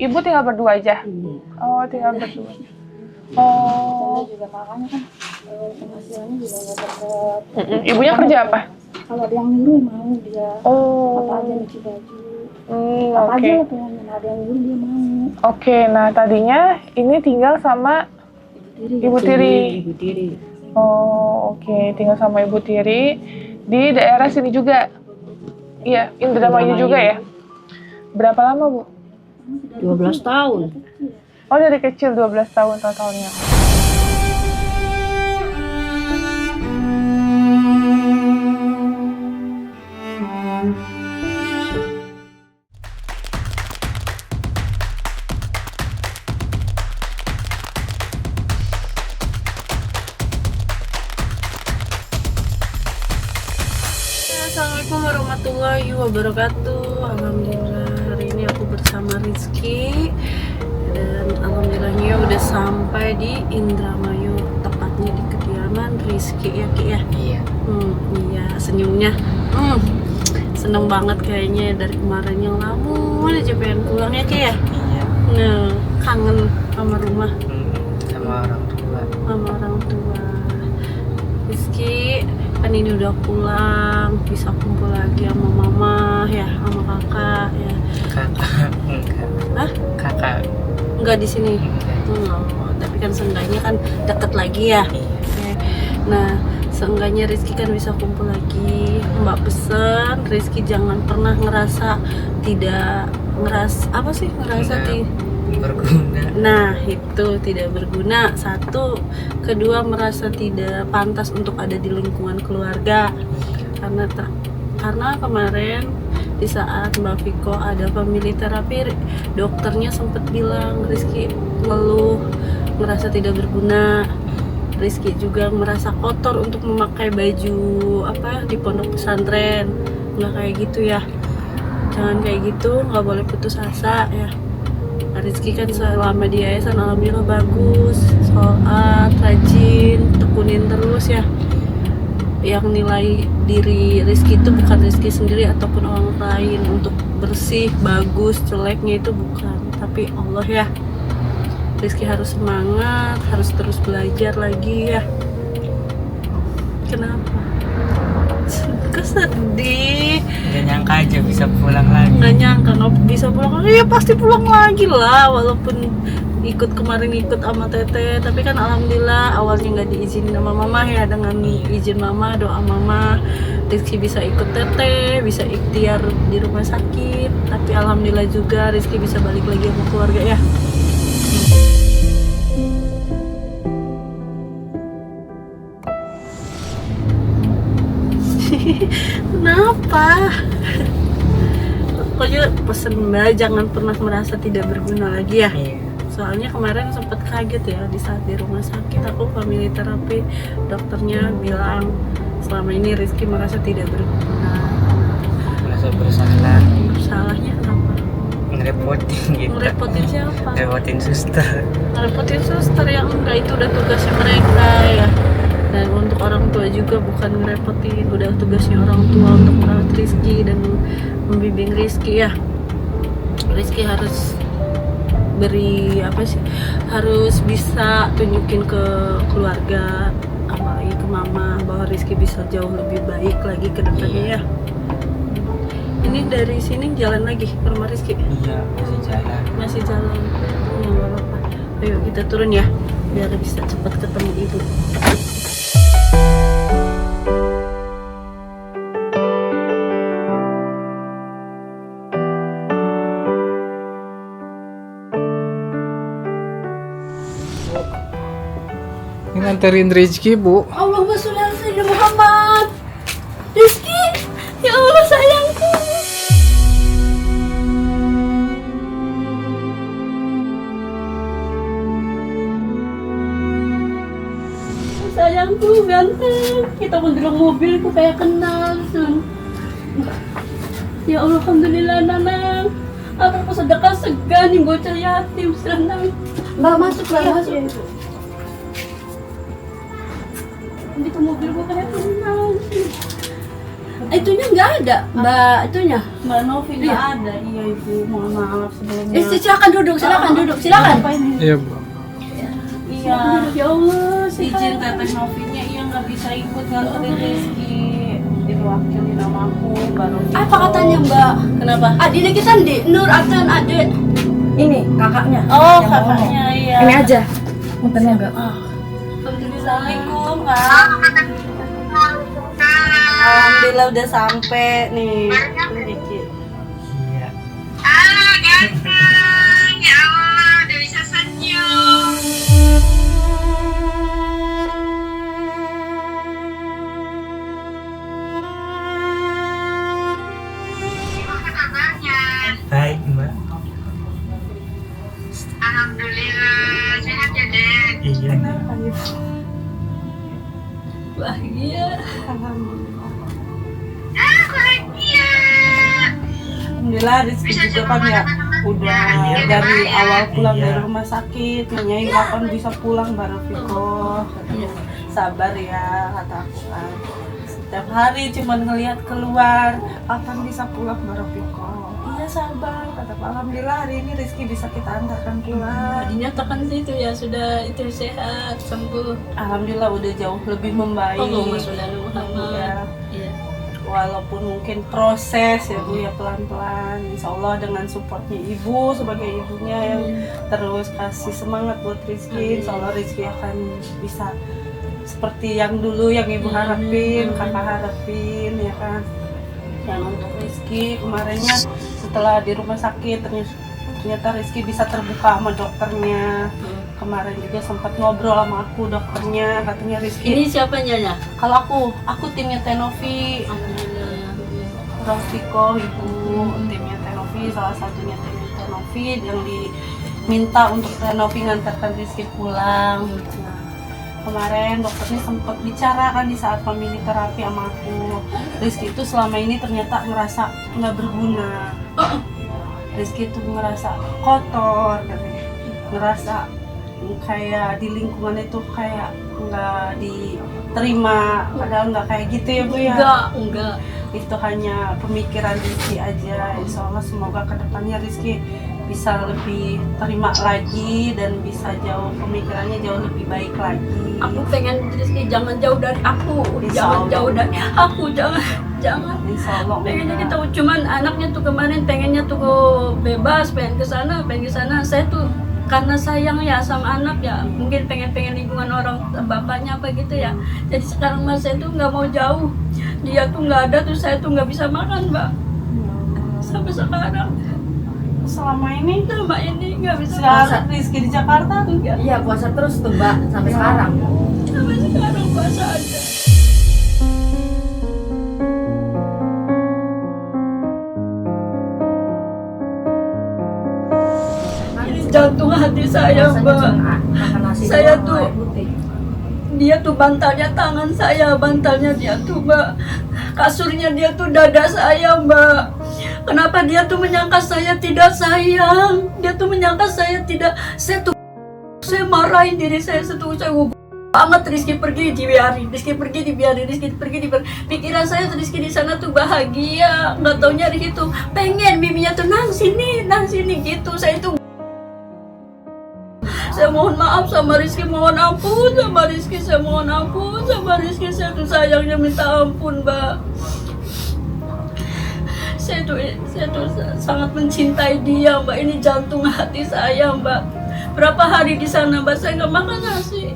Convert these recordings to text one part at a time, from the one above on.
Ibu tinggal berdua aja? Iya. Oh, tinggal berdua. Oh. Juga kakaknya kan penghasilannya juga nggak dapat. Ibunya kerja apa? Kalau ada yang nyuruh mau dia. Oh. Apa aja nyuci baju. Apa Oke. aja lah pokoknya ada yang nyuruh dia mau. Oke, nah tadinya ini tinggal sama Ibu Tiri. Ibu Tiri. Oh, oke, tinggal sama Ibu Tiri di daerah sini juga. Iya, Indramayu juga ya. Berapa lama, Bu? 12 tahun. Oh, dari kecil 12 tahun totalnya. Assalamualaikum warahmatullahi wabarakatuh. Alhamdulillah hari ini aku bersama Rizky dan alhamdulillahnya udah sampai di Indramayu, tepatnya di kediaman Rizky ya Ki ya. Iya. Iya senyumnya. Seneng banget kayaknya dari kemarin yang lama aja pengen pulang ya Ki ya. Iya. Nah kangen sama rumah, Sama orang tua. sama orang tua. Rizky kan ini udah pulang, bisa kumpul lagi sama mama ya, sama kakak ya. Kakak enggak. Hah? Kakak Enggak di sini. enggak. Tapi kan seenggaknya kan deket lagi ya. Oke. Nah, seenggaknya Rizky kan bisa kumpul lagi. Mbak pesen Rizky jangan pernah ngerasa tidak ngerasa Berguna. Nah, itu tidak berguna. Satu, kedua merasa tidak pantas untuk ada di lingkungan keluarga. Karena kemarin di saat Mbak Viko ada family terapi, dokternya sempat bilang Rizky ngeluh, merasa tidak berguna. Rizky juga merasa kotor untuk memakai baju di pondok pesantren. Nggak kayak gitu ya. Jangan kayak gitu, nggak boleh putus asa ya. Rizky kan selama di yayasan alhamdulillah bagus, sholat, rajin, tekunin terus ya. Yang nilai diri Rizky itu bukan Rizky sendiri ataupun orang lain untuk bersih, bagus, jeleknya itu bukan, tapi Allah ya. Rizky harus semangat, harus terus belajar lagi ya. Kenapa? Kok sedih? Gak nyangka aja bisa pulang lagi. Nggak nyangka nggak bisa pulang lagi, ya pasti pulang lagi lah, walaupun kemarin ikut sama Teteh, tapi kan alhamdulillah awalnya nggak diizinin sama mama ya. Dengan izin mama, doa mama, Rizky bisa ikut Teteh, bisa ikhtiar di rumah sakit, tapi alhamdulillah juga Rizky bisa balik lagi sama keluarga ya. Kenapa? Pokoknya pesen Mbak jangan pernah merasa tidak berguna lagi ya. Iya. Soalnya kemarin sempat kaget ya di saat di rumah sakit aku family terapi, dokternya bilang selama ini Rizky merasa tidak berguna. Merasa bersalah. Salahnya kenapa? Ngerepotin gitu. Ngerepotin siapa? Ngerepotin suster. Ngerepotin suster yang enggak, itu udah tugasnya mereka ya. Dan untuk orang tua juga bukan ngerepotin, udah tugasnya orang tua untuk merawat Rizky dan membimbing Rizky ya. Rizky harus harus bisa tunjukin ke keluarga, apalagi ke mama, bahwa Rizky bisa jauh lebih baik lagi ke depannya ya. Ini dari sini jalan lagi ke rumah Rizky? Iya, masih jalan. Masih jalan. Ya nggak apa-apa. Ayo kita turun ya, biar bisa cepat ketemu ibu. Ini nganterin Rizky, Bu. Allahumma sholli ala sayyidina Muhammad. Rizky, ya Allah sayangku. Sayangku ganteng, kita mendelok mobil ku kayak kenal Sun. Ya Allah, alhamdulillah Nanang. Aku sedekah segan yang bocah yatim senang. Mbak masuk. Di mobil gua kayak kenal. Itunya nggak ada, Mbak. Itunya Mbak Novi nggak ada. Iya Ibu, mohon maaf sebelumnya. Silakan duduk, silakan. Apa ini? Iya, Bu. Iya. Ya Allah, Izin Teteh Novinya iya nggak bisa ikut nganterin Rizky. Diwakili nama aku, Mbak Novi. apa katanya Mbak? Kenapa? Adiknya kita di Nur Atan adik. Ini kakaknya. Oh, Yang kakaknya iya. Ini aja. Puntennya Mbak. Assalamualaikum, Kak. Alhamdulillah udah sampai nih. Rizky. Iya. Halo ganteng, ya Allah, udah bisa senyum. Gimana kabarnya? Baik, Mbak. Alhamdulillah, sehat ya Dek? Iya. Bahagia. Alhamdulillah. Ah, bahagia. Alhamdulillah Rizky juga kan ya udah dari awal pulang dari rumah sakit nanyain kapan bisa pulang Mbak Rafiko. Sabar ya kata aku kan. Setiap hari cuman ngelihat keluar kapan bisa pulang Mbak Rafiko. Iya sabar kata aku. Alhamdulillah hari ini Rizky bisa kita antarkan pulang. Dinyatakan itu ya sudah itu sehat sembuh. Alhamdulillah udah jauh lebih membaik. Allahumma sholli ala Muhammad. Ya. Iya. Walaupun mungkin proses ya Bu ya pelan-pelan, insya Allah dengan supportnya Ibu sebagai ibunya yang terus kasih semangat buat Rizky, insya Allah Rizky akan bisa seperti yang dulu yang Ibu harapin, Kakak harapin ya kan. Dan untuk Rizky kemarinnya setelah di rumah sakit ternyata Rizky bisa terbuka sama dokternya. Kemarin juga sempat ngobrol sama aku dokternya, katanya Rizky. Ini siapanya ya? Kalau aku timnya Tenovi, Rafiko Ibu, timnya Tenovi, salah satunya timnya Tenovi yang diminta untuk Tenovi ngantarkan Rizky pulang. Nah, kemarin dokternya sempat bicara kan di saat family terapi sama aku. Rizky itu selama ini ternyata ngerasa nggak berguna. Rizky itu ngerasa kotor, katanya. Ngerasa kayak di lingkungan itu kayak nggak diterima, padahal nggak kayak gitu ya Bu ya. Enggak. Itu hanya pemikiran Rizky aja. Insya Allah semoga kedepannya Rizky bisa lebih terima lagi dan bisa pemikirannya jauh lebih baik lagi. Aku pengen Rizky jangan jauh dari aku, Insya jangan Allah. jauh dari aku, jangan. Insya Allah Pengennya enggak. kita cuman anaknya tuh kemarin pengennya tuh bebas, pengen ke sana. Saya tuh karena sayang ya sama anak ya, mungkin pengen lingkungan orang bapaknya apa gitu ya. Jadi sekarang mas saya tuh nggak mau jauh, dia tuh nggak ada tuh saya tuh nggak bisa makan Mbak sampai sekarang. Selama ini Nggak bisa sejak Rizky di Jakarta enggak. Iya puasa terus tuh Mbak sampai sekarang. Sampai sekarang puasa aja. Ini jantung hati saya Mbak. Saya tuh dia tuh bantalnya tangan saya, bantalnya dia tuh Mbak, kasurnya dia tuh dada saya Mbak. Kenapa dia tuh menyangka saya tidak sayang? Dia tuh menyangka saya tidak, saya marahin diri saya banget. Rizky pergi dibiarin, Rizky pergi dibiarin. Pikiran saya tuh Rizky di sana tuh bahagia, nggak taunya di situ pengen bibinya tuh nang sini gitu. Saya mohon maaf sama Rizky, mohon ampun sama Rizky, saya mohon ampun sama Rizky, saya tuh sayangnya minta ampun Mbak. Saya tuh sangat mencintai dia Mbak, ini jantung hati saya Mbak. Berapa hari di sana Mbak, saya nggak makan nasi.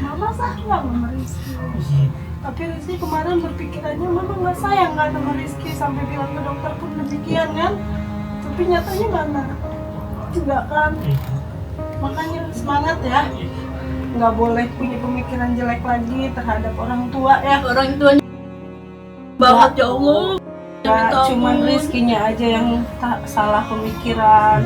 Mama sayang sama Rizky. Tapi Rizky kemarin berpikirannya Mama nggak sayang kan sama Rizky, sampai bilang ke dokter pun demikian kan. Tapi nyatanya mana? Enggak kan. Makanya semangat ya. Nggak boleh punya pemikiran jelek lagi terhadap orang tua ya. Orang tuanya banget ya Allah. Nggak cuman Rizkynya aja yang salah pemikiran.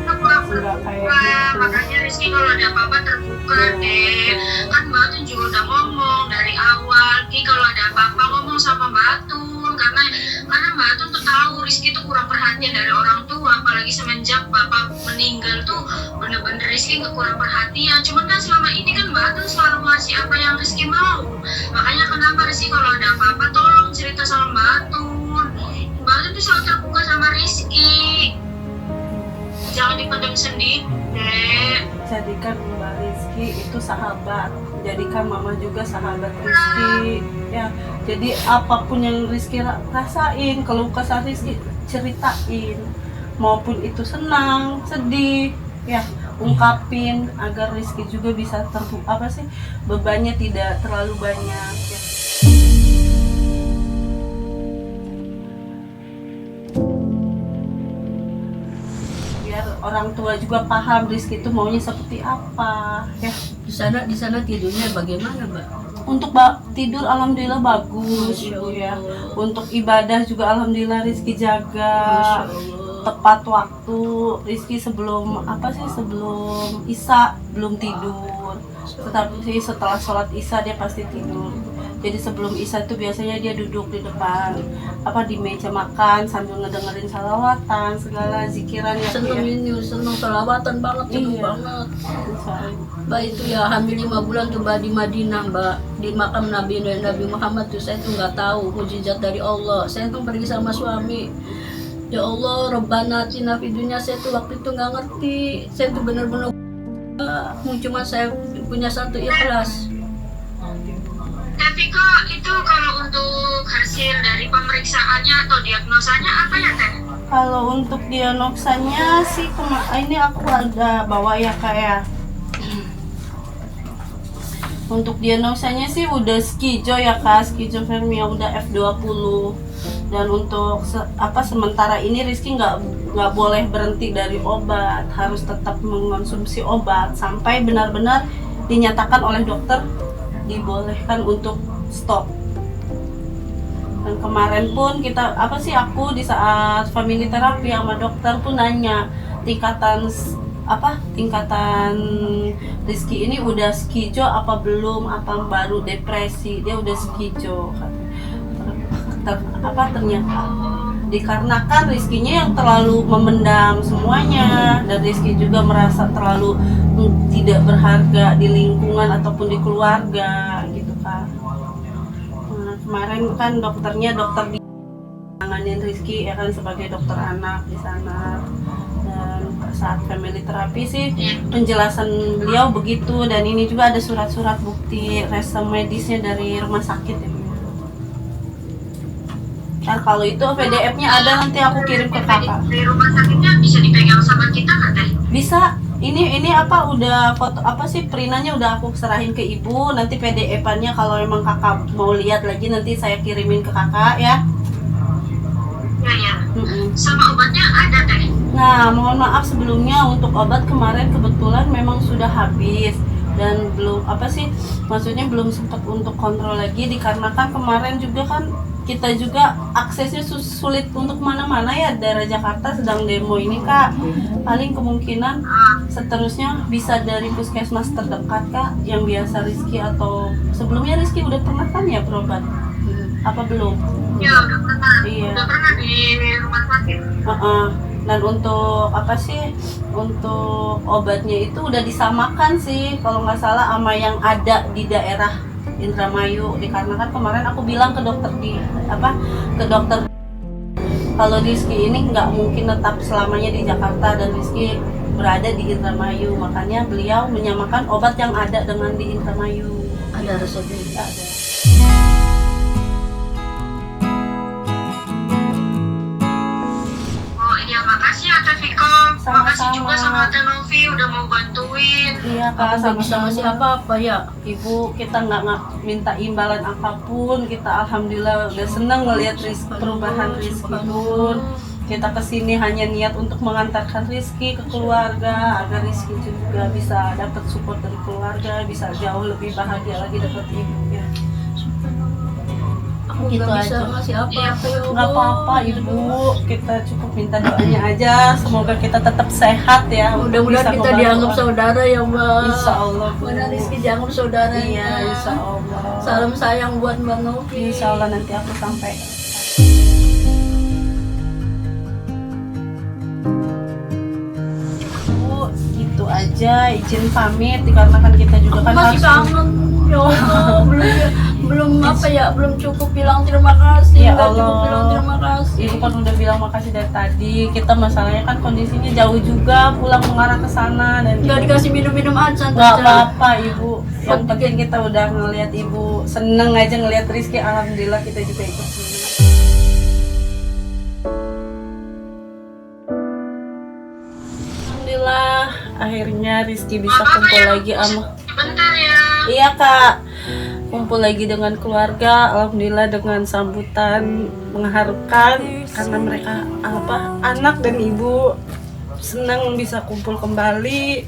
Enggak kayak gitu. Makanya Rizky kalau ada apa-apa terbuka deh. Kan Mbak Tun juga udah ngomong dari awal, Ki kalau ada apa-apa ngomong sama Mbak Tun, karena Mbak Tun tuh tahu Rizky tuh kurang perhatian dari orang tua, apalagi semenjak Bapak meninggal tuh bener-bener Rizky kurang perhatian. Cuman kan selama ini kan Mbak Tun selalu ngasih apa yang Rizky mau. Makanya kenapa sama Rizky kalau ada apa-apa tolong cerita sama Mbak Atun. Mbak Atun tuh selalu terbuka sama Rizky. Jangan dipendam sendiri, Dek. Jadikan Mbak Rizky itu sahabat, jadikan Mama juga sahabat Rizky ya. Jadi apapun yang Rizky rasain, keluh kesah Rizky ceritain, maupun itu senang, sedih ya, ungkapin agar Rizky juga bisa bebannya tidak terlalu banyak ya. Biar orang tua juga paham Rizky itu maunya seperti apa ya. Di sana tidurnya bagaimana, Mbak? Untuk tidur alhamdulillah bagus Masya Ibu ya. Allah. Untuk ibadah juga alhamdulillah Rizky jaga Masya Allah. tepat waktu. Rizky sebelum Isya belum tidur, tetapi setelah sholat Isya dia pasti tidur. Jadi sebelum Isya itu biasanya dia duduk di depan di meja makan sambil ngedengerin salawatan, segala zikiran ya Bu, Seneng ya. ini, seneng salawatan banget, seneng Iya. banget. Mbak itu ya hamil 5 bulan tuh Mbak di Madinah, Mbak, di makam Nabi Muhammad tuh saya tuh nggak tahu mukjizat dari Allah. Saya tuh pergi sama suami. Ya Allah, Rabbana atina fid dunya, saya tuh waktu itu nggak ngerti. Saya tuh bener-bener cuma saya punya satu ikhlas. Tapi kok itu kalau untuk hasil dari pemeriksaannya atau diagnosanya apa ya, Teh? Kalau untuk diagnosanya sih ini aku ada bawa ya Kak ya. Untuk diagnosanya sih udah skizo ya Kak, skizofrenia udah F20. Dan untuk sementara ini Rizky nggak boleh berhenti dari obat, harus tetap mengonsumsi obat sampai benar-benar dinyatakan oleh dokter dibolehkan untuk stop. Dan kemarin pun aku di saat family terapi sama dokter pun nanya tingkatan Rizky ini udah skizo apa belum, apa baru depresi. Dia udah skizo. Ternyata dikarenakan Rizkynya yang terlalu memendam semuanya, dan Rizky juga merasa terlalu tidak berharga di lingkungan ataupun di keluarga gitu kan. Nah, kemarin kan dokter nanganin Rizky ya kan sebagai dokter anak di sana. Dan saat family terapi sih penjelasan beliau begitu, dan ini juga ada surat-surat bukti resum medisnya dari rumah sakit ya. Nah, kalau itu PDF-nya ada, nanti aku kirim ke kakak. Di rumah sakitnya bisa dipegang sama kita nggak, Teh? Bisa. Ini udah foto printannya udah aku serahin ke ibu. Nanti PDF-annya kalau emang kakak mau lihat lagi nanti saya kirimin ke kakak ya. Ya. Sama obatnya ada, Teh? Nah, mohon maaf sebelumnya untuk obat kemarin kebetulan memang sudah habis dan belum maksudnya belum sempat untuk kontrol lagi dikarenakan kemarin juga kan kita juga aksesnya sulit untuk mana-mana ya, daerah Jakarta sedang demo ini Kak. Paling kemungkinan seterusnya bisa dari puskesmas terdekat Kak, yang biasa Rizky atau sebelumnya Rizky udah pernah kan ya berobat? Apa belum? Ya, udah pernah. Iya. Udah pernah di rumah sakit. Dan untuk untuk obatnya itu udah disamakan sih kalau nggak salah sama yang ada di daerah Indramayu, dikarenakan kemarin aku bilang ke dokter kalau Rizky ini nggak mungkin tetap selamanya di Jakarta dan Rizky berada di Indramayu, makanya beliau menyamakan obat yang ada dengan di Indramayu. Ada resepnya? Ada. Oh iya, makasih ya Teh Viko. Sama-sama. Makasih juga sama Teh Novi udah mau bantuin. Iya Kak, Aku nggak bisa ngasih apa-apa ya. Ibu, kita nggak minta imbalan apapun, kita alhamdulillah udah seneng ngelihat perubahan Rizky pun. Kita kesini hanya niat untuk mengantarkan Rizky ke keluarga agar Rizky juga bisa dapat support dari keluarga, bisa jauh lebih bahagia lagi dapat ibunya. Aku Gitu nggak bisa aja. ngasih apa-apa ya Allah. Nggak apa-apa Ibu, kita cukup minta doanya aja, semoga kita tetap sehat ya. untuk Mudah-mudahan bisa kita membantu dianggap orang. saudara ya Mbak. Insya Allah Bu. Mana Rizky dianggap saudara. Iya, insya Allah. Salam sayang buat Mbak Novi. Insya Allah nanti aku sampai. Bu, gitu aja, izin pamit dikarenakan kita juga kan Masih harus. kangen ya Allah, belum apa ya, belum cukup bilang terima kasih. Ya Nggak cukup Allah. bilang terima kasih. Ibu kan udah bilang makasih dari tadi. Kita masalahnya kan kondisinya jauh juga, pulang mengarah ke sana dan Nggak dikasih minum-minum aja. nggak apa-apa Ibu. Yang penting kita udah ngelihat Ibu seneng aja ngelihat Rizky. Alhamdulillah kita juga ikut seneng. Alhamdulillah akhirnya Rizky bisa kumpul lagi sama. Bentar ya. Iya Kak, kumpul lagi dengan keluarga. Alhamdulillah dengan sambutan mengharukan karena mereka anak dan ibu senang bisa kumpul kembali.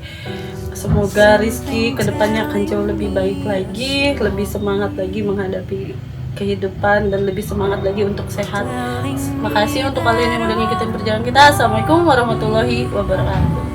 Semoga Rizky kedepannya akan jauh lebih baik lagi, lebih semangat lagi menghadapi kehidupan dan lebih semangat lagi untuk sehat. Makasih untuk kalian yang udah ngikutin perjalanan kita. Assalamualaikum warahmatullahi wabarakatuh.